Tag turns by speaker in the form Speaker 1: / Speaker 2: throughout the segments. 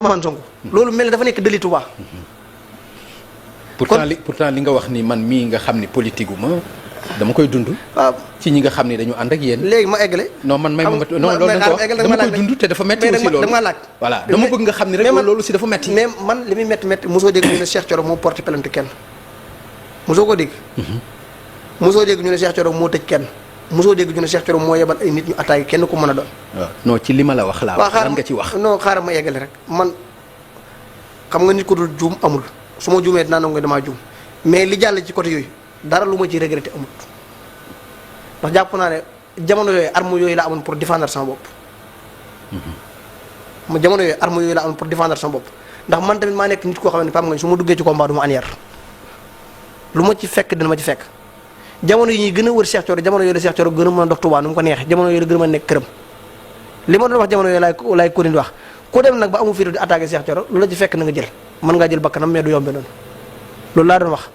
Speaker 1: Ousmane Sonko loolu mel ne dafa nekk délit Touba.
Speaker 2: pourtant li nga wax ni man mii nga xam ni politique ma dama koy dund.
Speaker 1: waaw
Speaker 2: ci ñi nga xam ni dañu ànd ak yéen.
Speaker 1: léegi ma eggale.
Speaker 2: non man may ma non loolu dañ ko wax dama koy dund te dafa metti aussi loolu
Speaker 1: dama laaj.
Speaker 2: voilà dama bëgg nga xam ni rek loolu aussi dafa metti.
Speaker 1: mais man li muy metti mosoo dégg ñu ne Cheikh Thioro moo porté plainte kenn mosoo ko dégg. mosoo dégg ñu ne Cheikh Thioro moo tëj kenn mosoo dégg ñu ne Cheikh Thioro moo yebal ay nit ñu attaqué kenn ku mën a doon.
Speaker 2: waaw non ci li ma la wax laa wax lan nga ci wax.
Speaker 1: non xaaral ma eggale rek man xam nga nit ko dul juum amul su ma juumee dinaa nangu nga damaa juum mais li jàll ci côté yooyu dara lu ma ci regretté amut ndax jàpp naa ne jamono yooyu arme yooyu la amoon pour défendre sama bopp. ma jamono yooyu arme yooyu la amoon pour défendre sama bopp ndax man tamit maa nekk nit koo xam ne Pape Ngagne su ma duggee ci combat du ma anière lu ma ci fekk dina ma ci fekk jamono yi ñuy gën a wër Cheikh Thioro jamono yooyu la Cheikh Thioro gën a mën a dox Touba nu mu ko neexee jamono yooyu la gën a mën a nekk këram li ma doon wax jamono yooyu laay ko di wax ku dem nag ba amu fi di attaqué Cheikh Thioro lu la ci fekk na nga jël mën ngaa jël bakkanam mais du yombe noonu loolu laa doon wax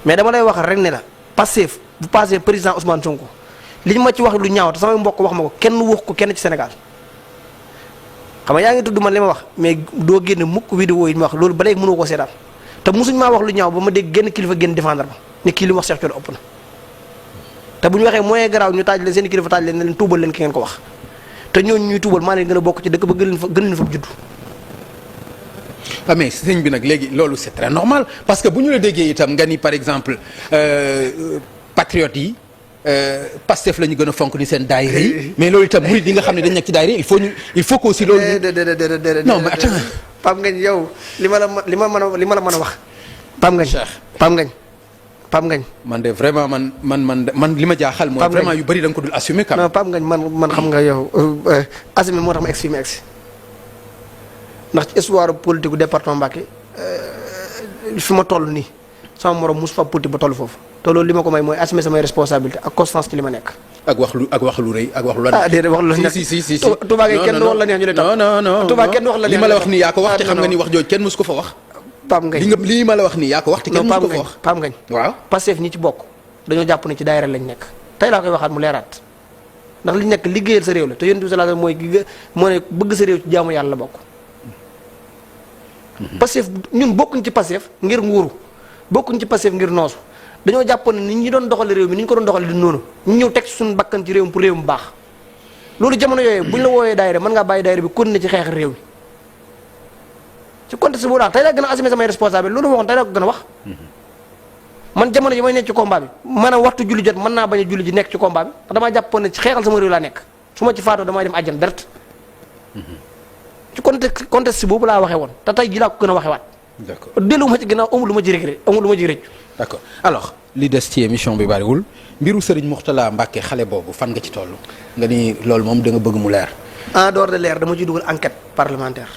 Speaker 1: mais dama lay wax rek ne la Pastef bu passé président Ousmane Sonko li ñu ma ci wax lu ñaaw te samay mbokk wax ma ko kenn wax ko kenn ci Sénégal xam nga yaa ngi tudd man li ma wax mais doo génne mukk vidéo yi ma wax loolu ba léegi mënoo koo seetaan te mosuñ maa wax lu ñaaw ba ma dégg génn kilifa génn défendre ma ne kii li mu wax Cheikh Thioro ëpp na te bu ñu waxee moyen garaaw ñu taaj leen seen kilifa taaj leen ne leen tuubal leen ki ngeen ko wax te ñooñu ñuy tuubal maa leen gën a bokk ci dëkk ba gën leen fa juddu.
Speaker 2: ah mais sëñ bi nag léegi loolu c'est très normal parce que bu ñu la déggee itam nga ni par exemple patriotes yi Pastef la ñu gën a fonk ni seen daayira yi mais loolu itam murid yi nga xam ne dañ nekk ci daayira il faut que aussi loolu. non mais attends.
Speaker 1: Pape Ngagne yow li ma la mën a wax. Pape Ngagne Pape Ngagne
Speaker 2: man de vraiment man li ma jaaxal. mooy vraiment yu bëri da nga ko dul assumer.
Speaker 1: non Pape Ngagne man xam nga yow assumer moo tax ma egg fii ma egg si ndax ci histoire politique gu département Mbacké fi ma toll nii sama morom mosu fa politique ba toll foofu te loolu li ma ko may mooy assumer samay responsabilité ak constance ci li ma nekk.
Speaker 2: ak wax lu rëy ak wax lu la.
Speaker 1: ah déedéet wax lu la neex
Speaker 2: si
Speaker 1: Touba gi kenn wax la neex ñu lay topp.
Speaker 2: non
Speaker 1: Touba kenn wax la neex
Speaker 2: li ma la wax nii yaa ko wax te xam nga ni wax jooju kenn mosu ko fa wax.
Speaker 1: Pape Ngagne
Speaker 2: lii ma la wax nii yaa ko wax te kenn mosu ko fa wax.
Speaker 1: Pape Ngagne
Speaker 2: waaw
Speaker 1: Pastef ñi ci bokk dañoo jàpp ne ci daayira lañ nekk tey laa koy waxaat mu leeraat ndax liñ nekk liggéeyal sa réew la te Yonent bi sallallahu alayhi wasallam moo ne bëgg sa réew ci jaamu yàlla la bokk. Pastef ñun bokkuñ ci Pastef ngir nguuru bokkuñ ci Pastef ngir noosu dañoo jàpp ne nit ñi doon doxale réew mi ni ñu ko doon doxale di noonu ñu ñëw teg suñu bakkan ci réew mi pour réew mu baax loolu jamono yooyu buñ la woowee daayira mën ngaa bàyyi daayira bi continuer ci xeex réew mi ci contexte boobu daal tey laa gën a assumer samay responsable loolu ma waxoon tey laa ko gën a wax man jamono yi may nekk ci combat bi maanaam waxtu julli jot mën naa bañ a julli ji nekk ci combat bi ndax damaa jàppoon ne ci xeexal sama réew laa nekk su ma ci faatoo damay dem àjjan deret ci contexte boobu laa waxee woon te tey ji laa ko gën a waxee waat
Speaker 2: d'accord
Speaker 1: dellu ma ci ginnaaw amul lu ma ci regret amul lu ma ci rëccu
Speaker 2: d'accord alors li des ci émission bi bariwul mbiru Serigne Mourtala Mbacké xale boobu fan nga ci toll nga ni loolu moom da nga bëgg mu leer
Speaker 1: en dehors de leer dama ciy dugal enquête parlementaire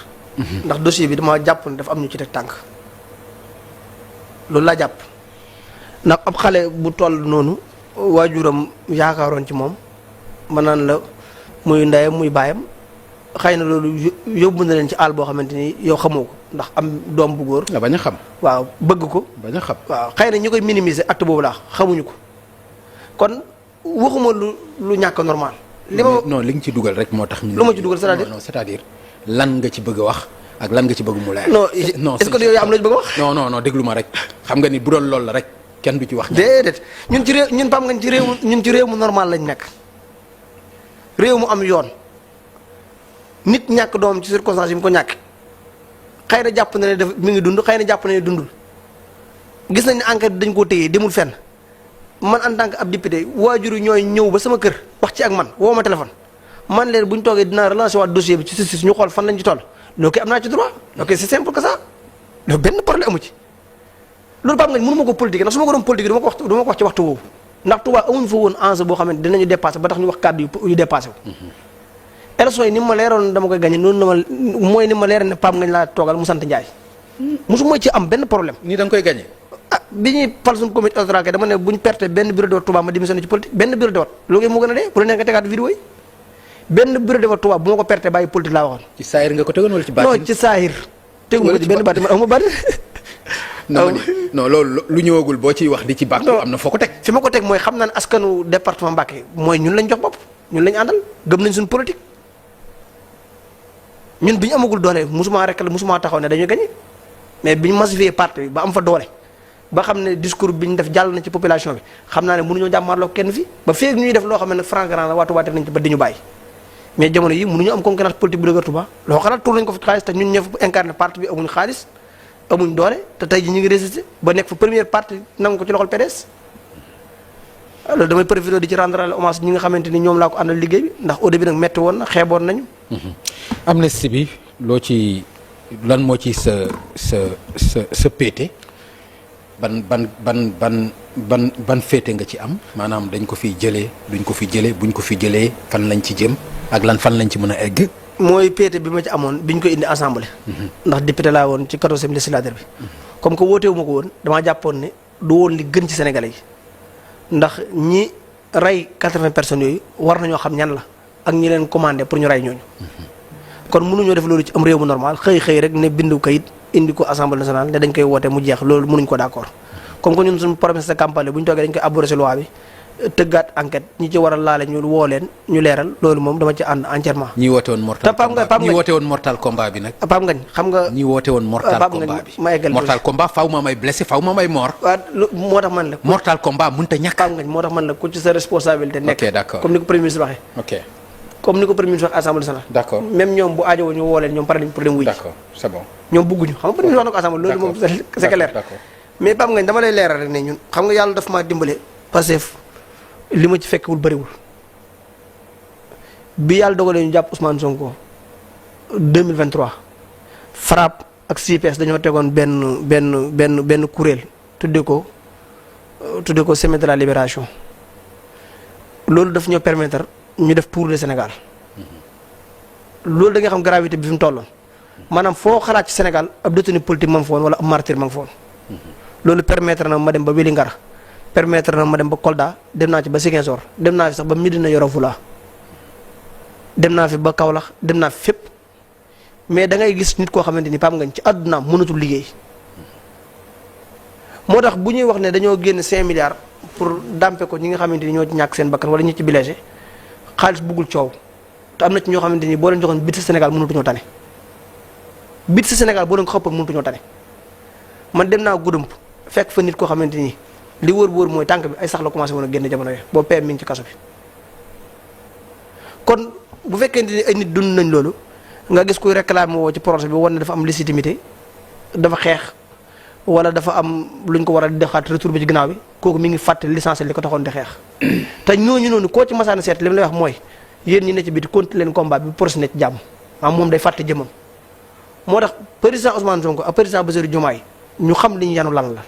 Speaker 1: ndax dossier bi dama jàpp ne dafa am ñu ci teg tànk loolu laa jàpp ndax ab xale bu toll noonu waajuram yaakaaroon ci moom ma naan la muy ndeyam muy baayam xëy na loolu yóbbu na leen ci àll boo xamante ni yow xamoo ko ndax am doom bu góor.
Speaker 2: nga bañ a xam.
Speaker 1: waaw bëgg ko.
Speaker 2: bañ a xam
Speaker 1: waaw xëy na ñi koy minimiser acte boobu laa xamuñu ko kon waxuma lu ñàkk normal. li ma
Speaker 2: non li nga ci dugal rek moo tax.
Speaker 1: lu ma ci dugal c'est-à-dire
Speaker 2: non c'est-à-dire lan nga ci bëgg a wax ak lan nga ci bëgg mu leer.
Speaker 1: non est-ce que yow yaa am la ci bëgg a wax.
Speaker 2: non déglu ma rek xam nga ni bu doon loolu la rek kenn du ci wax.
Speaker 1: déedéet ñun ci réew ñun Pape Ngagne ci réew mu normal lañ nekk réew mu am yoon. nit ñàkk doom ci circonstance yi mu ko ñàkk xëy na jàpp na ne daf mi ngi dund xëy na jàpp na ne dundul gis nañ ne enquête bi dañ koo téye demul fenn man en tant que ab député waajur yi ñooy ñëw ba sama kër wax ci ak man woo ma téléphone man leen bu ñu toogee dinaa relancer waat dossier bi ci justice ñu xool fan lañ ci toll loolu kay am naa ci droit ok c'est simple que ça loolu benn problème amu ci loolu Pape Ngagne mënu ma ko politique ndax su ma ko doon politique du ma ko wax ci waxtu woowu ndax Touba amuñu fa woon enjeu boo xamante dinañu dépassé ba tax ñu wax kàddu yu dépassé wu élection yi ni ma leeroon dama koy gagné noonu mooy ni ma leeroon ne Pape Ngagne laa toogal mu sant Ndiaye mosu mooy ci am benn problème.
Speaker 2: nii da nga koy gagné.
Speaker 1: ah bi ñuy fal suñu comité électoral dama ne bu ñu perte benn bureau de vote Touba ma démissionné ci politique benn bureau de vote loolu moo gën a dee pour ne nga tegaat vidéo yi benn bureau de vote Touba bu ma ko perte bàyyi politique laa waxoon.
Speaker 2: ci saahir nga ko tegoon wala ci baatin.
Speaker 1: non ci saahir. tegu ma ko ci benn baatin man aw ma baatin.
Speaker 2: non loolu lu ñëwagul boo ciy wax di ci bàq. am na foo ko teg.
Speaker 1: fi ma ko teg mooy xam naa ne askanu département Mbacké mooy ñun lañ jox bopp ñun lañ àndal gëm nañ suñu politique ñun bi ñu amagul doole musuma rek la musuma taxaw ne dañuy gagné mais bi ñu massifié parti bi ba am fa doole ba xam ne discours bi ñu def jàll na ci population bi xam naa ne mënuñoo jàmmaarloo kenn fi ba feeg ñuy def loo xam ne nag franc grand la waatu waate nañ ci ba di ñu bàyyi mais jamono yi mënuñu am concurrence politique bu dëgër Touba loo xalaat tour nañ ko fi xaalis te ñun ñëw incarné parti bi amuñ xaalis amuñ doole te tey ji ñu ngi résister ba nekk fa première parti nangu ko ci loxol PDS loolu damay profité di ci rendre hommage ñi nga xamante ni ñoom laa ko àndal liggéey bi ndax au début nag metti woon na xeeboon nañu.
Speaker 2: amnistie bi loo ci lan moo ci sa péete ban féete nga ci am maanaam dañ ko fiy jëlee duñ ko fi jëlee buñ ko fi jëlee fan lañ ci jëm ak fan lañ ci mën a egg.
Speaker 1: mooy péete bi ma ci amoon biñ ko indi assemblée. ndax député laa woon ci 14e législature bi. comme que wooteewu ma ko woon damaa jàppoon ne du woon li gën ci Sénégalais yi. ndax ñi rey 80 personnes yooyu war nañoo xam ñan la ak ñi leen commandé pour ñu rey ñooñu kon mënuñoo def loolu ci am réew mu normal xëy rek ne bindu kayit indi ko assemblée nationale ne dañ koy woote mu jeex loolu mënuñ ko d'accord comme que ñun suñu promesse de campagne bu ñu toogee dañ koy abrogé loi bi tëggaat enquête ñi ci war a laale ñu woo leen ñu leeral loolu moom dama ci ànd entièrement.
Speaker 2: ñi woote woon mortal combat ñi woote woon mortal combat bi nag.
Speaker 1: Pape Ngagne xam nga.
Speaker 2: ñi woote woon mortal combat bi
Speaker 1: ma eggal
Speaker 2: mortal combat faaw ma may blessé faaw ma may mort.
Speaker 1: waaw moo tax man la.
Speaker 2: mortal combat mënut a ñàkk.
Speaker 1: Pape Ngagne moo tax man la ku ci sa responsabilité. nekk
Speaker 2: ok d'accord
Speaker 1: comme ni ko premier ministre waxee.
Speaker 2: ok
Speaker 1: comme ni ko premier ministre waxee assemblée nationale.
Speaker 2: d'accord
Speaker 1: même ñoom bu aajowoo ñu woo leen ñoom pare nañ pour dem wuy.
Speaker 2: d'accord c'est bon.
Speaker 1: ñoom bëgguñu xam nga premier ministre wax na ko assemblée loolu moom c'est clair. mais Pape Ngagne dama lay leeral rek ne ñun xam nga yàlla daf maa dimbale Pastef li ma ci fekkewul bëriwul bi yàlla dogalee ñu jàpp Ousmane Sonko 2023 FRAPP ak CPS dañoo tegoon benn kuréel tudde ko Semaine de la Libération loolu daf ñoo permettre ñu def tour de Sénégal loolu da nga xam gravité bi fi mu tolloon maanaam foo xalaat ci Sénégal ab détenu politique ma nga fa woon wala ab martyr ma nga fa woon loolu permettre na ma dem ba Vélingara permettre na ma dem ba Kolda dem naa ci ba Ziguinchor dem naa fi sax ba Médina Yoro Foulah dem naa fi ba Kaolack dem naa fi fépp mais da ngay gis nit koo xamante ni Pape Ngagne ci àddunaam mënatul liggéey moo tax bu ñuy wax ne dañoo génn 5 milliards pour dampe ko ñi nga xamante ni ñoo ci ñàkk seen bakkan wala ñi ci blessé xaalis buggul coow te am na ci ñoo xamante ni boo leen joxoon bit sa Sénégal mënatuñoo tane bit sa Sénégal boo leen ko xëppoon mënatuñoo tane man dem naa Goudomp fekk fa nit koo xamante ni li wër bu wër mooy tànk bi ay sax la commencé woon a génn jamono yooyu boo PM mi ngi ci kaso bi kon bu fekkente ni ay nit dund nañ loolu nga gis kuy réclamer woo ci projet bi wan ne dafa am légitimité dafa xeex wala dafa am luñ ko war a defaat retour bi ci ginnaaw bi kooku mi ngi fàtte licence li ko taxoon di xeex te ñooñu noonu koo ci masaana seet li mu lay wax mooy yéen ñi ne ci biti continuer leen combat bi projet ne ci jàmm moom day fàtte jëmam moo tax président Ousmane Sonko ak président Bassirou Diomaye ñu xam li ñu yanu lan la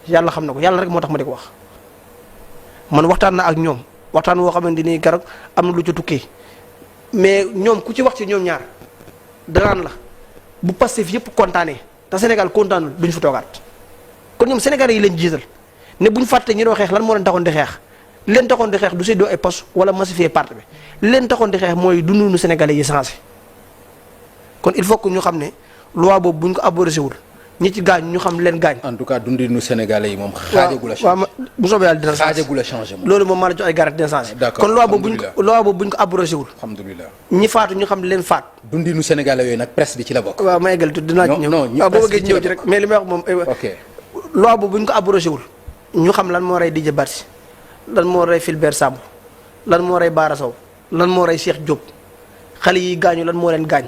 Speaker 1: yàlla xam na ko yàlla rek moo tax ma di ko wax man waxtaan na ak ñoom waxtaan woo xamante ni keroog am na lu ci tukkee mais ñoom ku ci wax ci ñoom ñaar danaan la bu Pastef yëpp kontaanee te Sénégal kontaanul duñ fi toogaat kon ñoom Sénégalais yi leen jiital ne buñ fàtte ñi doon xeex lan moo leen taxoon di xeex li leen taxoon di xeex du séddoo ay poste wala massifier parti bi li leen taxoon di xeex mooy dundu Sénégalais yi changé kon il faut que ñu xam ne loi boobu buñ ko abrogé wul ñi ci gaañ ñu xam leen gaañ.
Speaker 2: en tout cas dundinu Sénégalais yi moom. xaajagul a changé
Speaker 1: waaw bu soobee yàlla dina changé
Speaker 2: xaajagul a changé moom.
Speaker 1: loolu moom maa la jox ay garanti dina changé.
Speaker 2: d'accord
Speaker 1: kon loi boobu buñ ko abrogé wul.
Speaker 2: alhamdulilah
Speaker 1: ñi faatu ñu xam leen faat.
Speaker 2: dundinu Sénégalais yooyu nag presse bi ci la bokk.
Speaker 1: waaw ma eggal tuuti dinaa ci ñëw
Speaker 2: non
Speaker 1: waaw boo bëggee ñëw ci rek mais li may wax moom.
Speaker 2: ok
Speaker 1: loi boobu buñ ko abrogé wul ñu xam lan moo rey Didier Badji lan moo rey Fulbert Sambou lan moo rey Bara Sow lan moo rey Cheikh Diop xale yi gaañu lan moo leen gaañ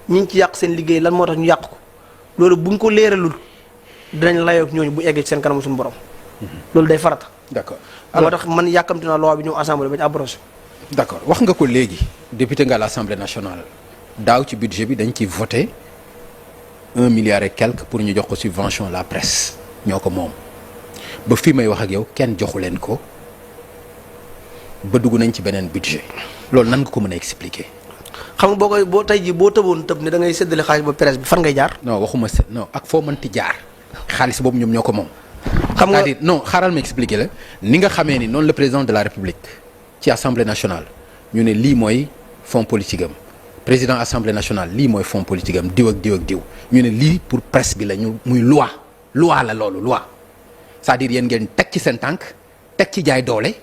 Speaker 1: ñi ngi ci yàq seen liggéey lan moo tax ñu yàq ko loolu buñ ko leeralul dinañ layoog ñooñu bu eggee ci seen kanam suñu borom. loolu day farata.
Speaker 2: d'accord
Speaker 1: moo tax man yàkkamti naa loi bi ñëw assemblée ba ñu abrogé.
Speaker 2: d'accord wax nga ko léegi député nga à l'Assemblée nationale daaw ci budget bi dañ ci voté 1 milliard et quelque pour ñu jox ko subvention la presse ñoo ko moom ba fii may wax ak yow kenn joxu leen ko ba dugg nañ ci beneen budget loolu nan nga ko mën a expliquer.
Speaker 1: xam nga boo tey jii boo tëboon tëb ne da ngay séddale xaalis ba presse bi fan ngay jaar.
Speaker 2: non waxuma non ak foo mënti jaar xaalis boobu ñoom ñoo ko moom.
Speaker 1: xam nga
Speaker 2: c'est-à-dire non xaaral ma expliquer la ni nga xamee ni noonu le président de la république ci assemblée nationale ñu ne lii mooy fonds politique am président assemblée nationale lii mooy fonds politique am diw ak diw ak diw ñu ne lii pour presse bi la ñu muy loi la loolu loi c'est-à-dire yéen ngeen teg ci seen tànk teg ci jaay doole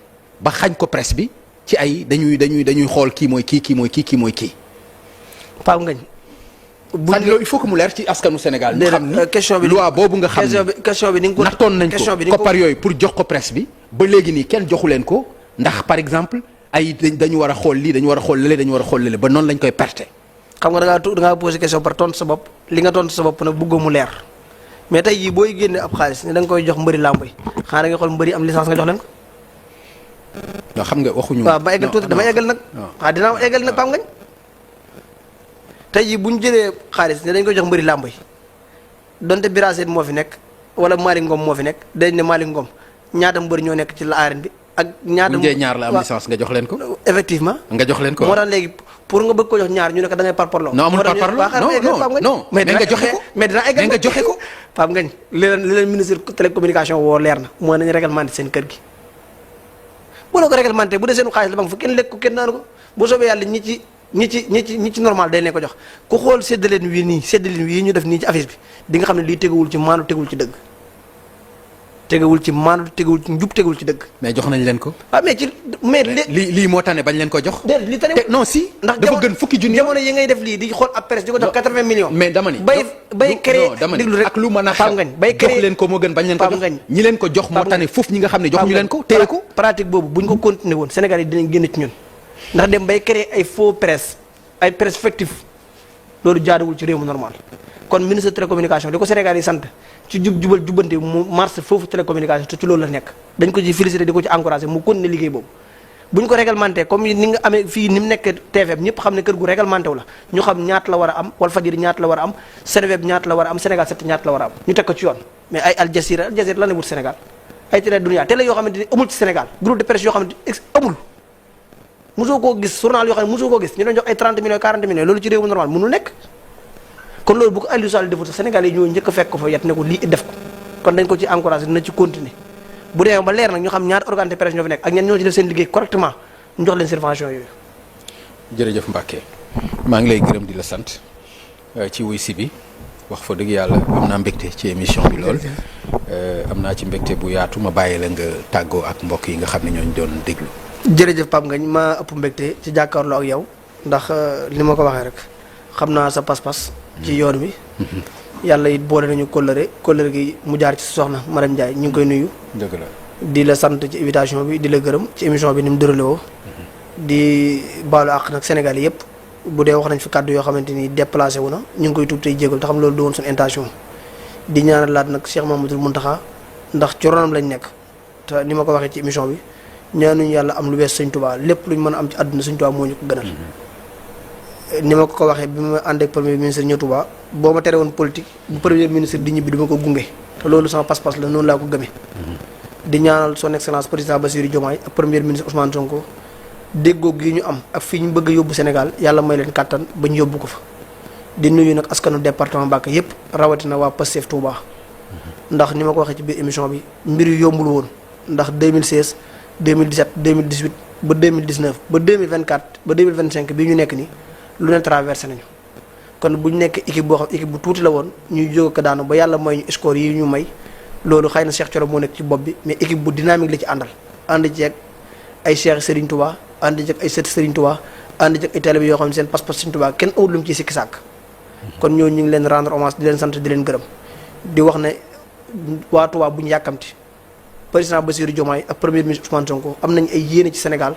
Speaker 2: ba xañ ko presse bi ci ay dañuy xool kii mooy kii kii mooy kii kii mooy kii.
Speaker 1: Pape Ngagne
Speaker 2: loolu il faut que mu leer ci askanu Sénégal. ñu xam ni
Speaker 1: question bi
Speaker 2: loi boobu nga xam ni
Speaker 1: question bi ni nga ko
Speaker 2: nattoon nañ ko koppar yooyu pour jox ko presse bi ba léegi nii kenn joxu leen ko ndax par exemple ay dañu war a xool lii dañu war a xool lële dañu war a xool lële ba noonu lañ koy perte.
Speaker 1: xam nga da ngaa posé question par tontu sa bopp li nga tontu sa bopp nag bëggoo mu leer mais tey jii booy génne ab xaalis ne da nga koy jox mbëri làmb yi xanaa da nga xool mbëri am licence nga jox leen ko.
Speaker 2: waaw xam nga waxuñu.
Speaker 1: waaw ba eggal tuuti dama eggal nag. waaw dinaa eggal nag Pape Ngagne tey jii bu ñu jëlee xaalis ne dañ koy jox mbëri làmb yi donte Bira Sène moo fi nekk wala Malick Ngom moo fi nekk dañ ne Malick Ngom ñaata mbëri ñoo nekk ci la arène bi. ak ñaata
Speaker 2: bu ñaar la am licence nga jox leen ko.
Speaker 1: effectivement
Speaker 2: nga jox leen ko
Speaker 1: moo tax léegi pour nga bëgg ko jox ñaar ñu ne ko da ngay parparloo.
Speaker 2: non amul parparloo non mais nga joxe ko
Speaker 1: mais dina eggal
Speaker 2: nga joxe ko.
Speaker 1: Pape Ngagne li leen ministre télécommunication woo leer na moo nañu réglementé seen kër gi bu la ko réglementé bu dee seen xaalis la ba nga fa kenn lekk ko kenn naanu ko bu soobee yàlla ñi ci normal dañ leen ko jox ku xool séddaleen wii ñu def nii ci affiche bi di nga xam ne lii teguwul ci maanu tegul ci dëgg tegewul ci maanu tegewul ci njub tegewul ci dëgg.
Speaker 2: mais jox nañ leen ko.
Speaker 1: ah mais
Speaker 2: lii moo tane bañ leen ko jox.
Speaker 1: déedéet li tane
Speaker 2: non si.
Speaker 1: ndax
Speaker 2: dafa gën fukki junni
Speaker 1: jamono yi ngay def lii di xool ab presse di ko jox 80 millions.
Speaker 2: mais dama ni
Speaker 1: bay créé déglu rek
Speaker 2: ak lu mën a xew
Speaker 1: bay créé
Speaker 2: jox leen ko moo gën bañ leen ko jox ñi leen ko jox moo tane foofu ñi nga xam ne joxuñu leen ko téye ko.
Speaker 1: pratique boobu buñ ko continué woon Sénégal yi dinañ génn ci ñun ndax dem bay créé ay faux presse ay presse fictif loolu jaaduwul ci réew mu normal kon ministre télécommunication li ko Sénégal yi sant ci jubal jubbante mu marché foofu télécommunication te ci loolu la nekk dañ ko ci félicité di ko ci encouragé mu continuer liggéey boobu bu ñu ko réglementé comme ni nga amee fii ni mu nekk TFM ñëpp xam ne kër gu réglementé wu la ñu xam ñaata la war a am Walfadjri ñaata la war a am Seneweb ñaata la war a am Sénégal 7 ñaata la war a am ñu teg ko ci yoon mais ay Al Jazeera lan la wut Sénégal ay télé dunia télé yoo xamante ni amul ci Sénégal groupe de presse yoo xamante ni amul mosoo koo gis journal yoo xam ne mosoo koo gis ñu doon jox ay 30 millions 40 millions loolu ci réew mu normal mënul nekk kon loolu bu ko Aliou Sall defut Sénégal yi ñoo njëkk a fekk ko fa yat ne ko lii def ko kon dañ ko ci encouragé dina ci continuer bu demee ba leer nag ñu xam ñaata organe de presse ñoo fi nekk ak ñan ñoo ci def seen liggéey correctement ñu jox leen subvention yooyu.
Speaker 2: jërëjëf Mbacke maa ngi lay gërëm di la sant ci wuy si bi wax fa dëgg yàlla am naa mbégte ci émission bi lool am naa ci mbégte bu yaatu ma bàyyi la nga tàggoo ak mbokk yi nga xam ne ñooñu doon déglu.
Speaker 1: jërëjëf Pape Ngagne maa ëpp mbégte ci jàkkaarloo ak yow ndax li ma ko waxee rek xam naa sa pas-pas ci yoon wi yàlla it boole nañu kóllëre gi mu jaar ci soxna Marème Ndiaye ñu ngi koy nuyu.
Speaker 2: dëgg la
Speaker 1: di la sant ci invitation bi di la gërëm ci émission bi ni mu déroulé woo di baalu àq nag Sénégal yëpp bu dee wax nañ fi kàddu yoo xamante ni déplacé wu na ñu ngi koy tuub tey jégal te xam loolu du woon suñu intention di ñaanal laat nag Cheikh Mamadou Mountakha ndax ci ronam lañ nekk te ni ma ko waxee ci émission bi ñaanuñu yàlla am lu bees Sëñ Tuubaa lépp luñ mën a am ci àdduna Sëñ Tuubaa moo ñu ko gënal. ni ma ko waxee bi ma ànd ak premier ministre ñëw Touba boo ma tere woon politique bu premier ministre di ñibbi du ma ko gunge te loolu sama pas-pas la noonu laa ko gëmee. di ñaanal son excellence président Bassirou Diomaye ak premier ministre Ousmane Sonko déggoo gi ñu am ak fii ñu bëgg a yóbbu Sénégal yàlla may leen kàttan ba ñu yóbbu ko fa. di nuyu nag askanu département Mbacké yépp rawatina waa Pastef Touba ndax ni ma ko waxee ci biir émission bi mbir yu yombul woon ndax 2016 2017 2018 ba 2019 ba 2024 ba 2025 bii ñu nekk nii. lu ne traversé nañu kon bu ñu nekk équipe boo xam équipe bu tuuti la woon ñuy jóg ko daanu ba yàlla may ñu score yi ñu may loolu xëy na Cheikh Thioro moo nekk ci bopp bi mais équipe bu dynamique la ci àndal ànd ci ak ay Cheikh Serigne Touba ànd ci ak ay sët Serigne Touba ànd ci ak ay talibé yoo xam ne seen pas-pas Serigne Touba kenn awul lu mu ciy sikki sàkk kon ñooñu ñu ngi leen rendre hommage di leen sant di leen gërëm di wax ne waa Touba bu ñu yàkkamti président Bassirou Diomaye ak premier ministre Ousmane Sonko am nañ ay yéene ci Sénégal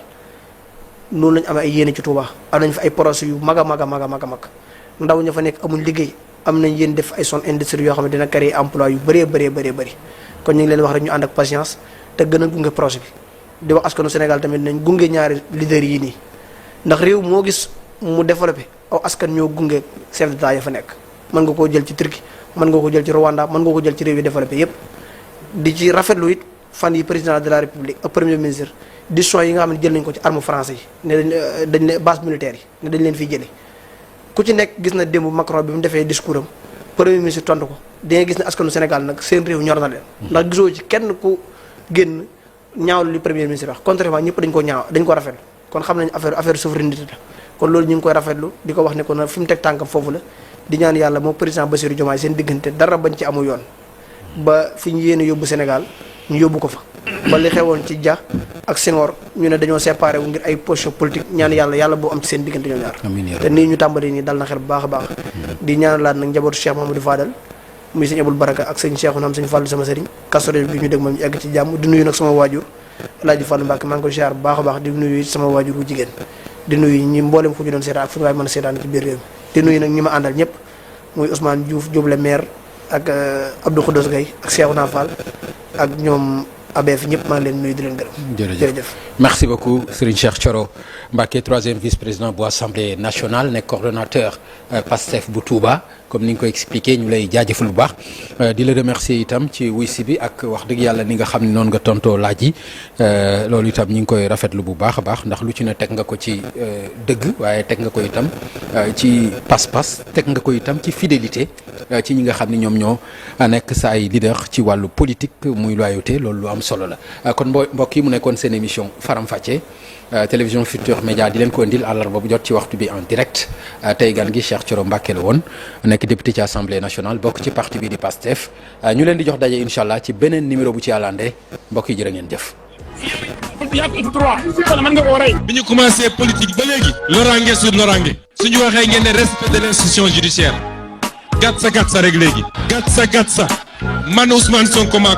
Speaker 1: noonu lañu amee ay yéene ci Touba am nañ fa ay projets yu mag a mag a mag a mag a mag ndaw ña fa nekk amuñ liggéey am nañ yéen def ay zone industrie yoo xam ne dina créer emploi yu bëree bëri kon ñu ngi leen wax rek ñu ànd ak patience te gën a gunge projet bi di wax askanu Sénégal tamit nañ gunge ñaari leaders yi nii ndax réew moo gis mu développé aw askan ñoo gunge chef d'état ya fa nekk mën nga koo jël ci Turquie mën nga ko jël ci Rwanda mën nga ko jël ci réew yi développé yépp di ci rafetlu it fan yi président de la république ak premier ministre décision yi nga xam ne jël nañu ko ci arme français yi ne dañ ne base militaire yi ne dañ leen fiy jëlee ku ci nekk gis na démb Macron bi mu defee discours am premier ministre tontu ko da ngay gis ne askanu Sénégal nag seen réew ñor na leen. ndax gisoo ci kenn ku génn ñaawlu li premier ministre wax contrairement ñëpp dañ ko dañ ko rafetlu kon xam nañ affaire souveraineté la kon loolu ñu ngi koy rafetlu di ko wax ne ko na fi mu teg tànkam foofu la di ñaan yàlla moom président Bassirou Diomaye seen diggante dara bañ ci amu yoon ba fi ñu yéene yóbbu Sénégal ñu yóbbu ko fa ba li xewoon ci Dia ak Senghor ñu ne dañoo séparé wu ngir ay position politique ñaan yàlla boo am ci seen diggante ñoom ñaar te nii ñu tàmbali nii dal na xel bu baax a baax di ñaanalaat nag njabootu Cheikh Mahamadou Fadal muy sëñ Abul Baraka ak sëñ Cheikh naam sëñ Fallou sama sëriñ Kazu Rajab bi ñu dégg moom ñu egg ci jàmm di nuyu nag sama waajur Alaaji Fallou Mbacke maa ngi koy ziar bu baax a baax di nuyu sama waajur bu jigéen di nuyu ñi mboolem fu ñu doon seetaan ak fu ñu waay mën a seetaan ci biir réew mi di nuyu nag ñi ma àndal ñëpp muy Ousmane Diouf Diouble maire ak Abdou Khoudoss Gueye ak Cheikhouna Fall ak ñoom ABF ñëpp maa ngi leen nuyu di leen gërëm. jërëjëf
Speaker 2: merci beaucoup Serigne Cheikh Thioro Mbacké troisième vice-président bu assemblée nationale nekk coordonnateur PASTEF bu Touba comme ni nga ko expliqué ñu lay jaajëfal bu baax di la remercier itam ci wuy si bi ak wax dëgg yàlla ni nga xam ne noonu nga tontoo laaj yi loolu itam ñu ngi koy rafetlu bu baax a baax ndax lu ci ne teg nga ko ci dëgg waaye teg nga ko itam ci pas-pas teg nga ko itam ci fidélité ci ñi nga xam ne ñoom ñoo nekk sa ay leader ci wàllu politique muy loyauté loolu lu am solo la kon mbokk yi mu nekkoon seen émission Faram Facce télévision Futurs Médias di leen ko indil àllarba bu jot ci waxtu bi en direct tey gan gi Cheikh Thioro Mbacké la woon nekk député ci assemblée nationale bokk ci parti bi di PASTEF ñu leen di jox daje incha allah ci beneen numéro bu ci àllande mbokk yi jërë ngeen jëf.
Speaker 3: bi ñu commencé politique ba léegi. loraange sur loraange. suñu waxee ngeen ne respect de l'institution judiciaire. gatsa gatsa rek léegi. gatsa gatsa man Ousmane Sonko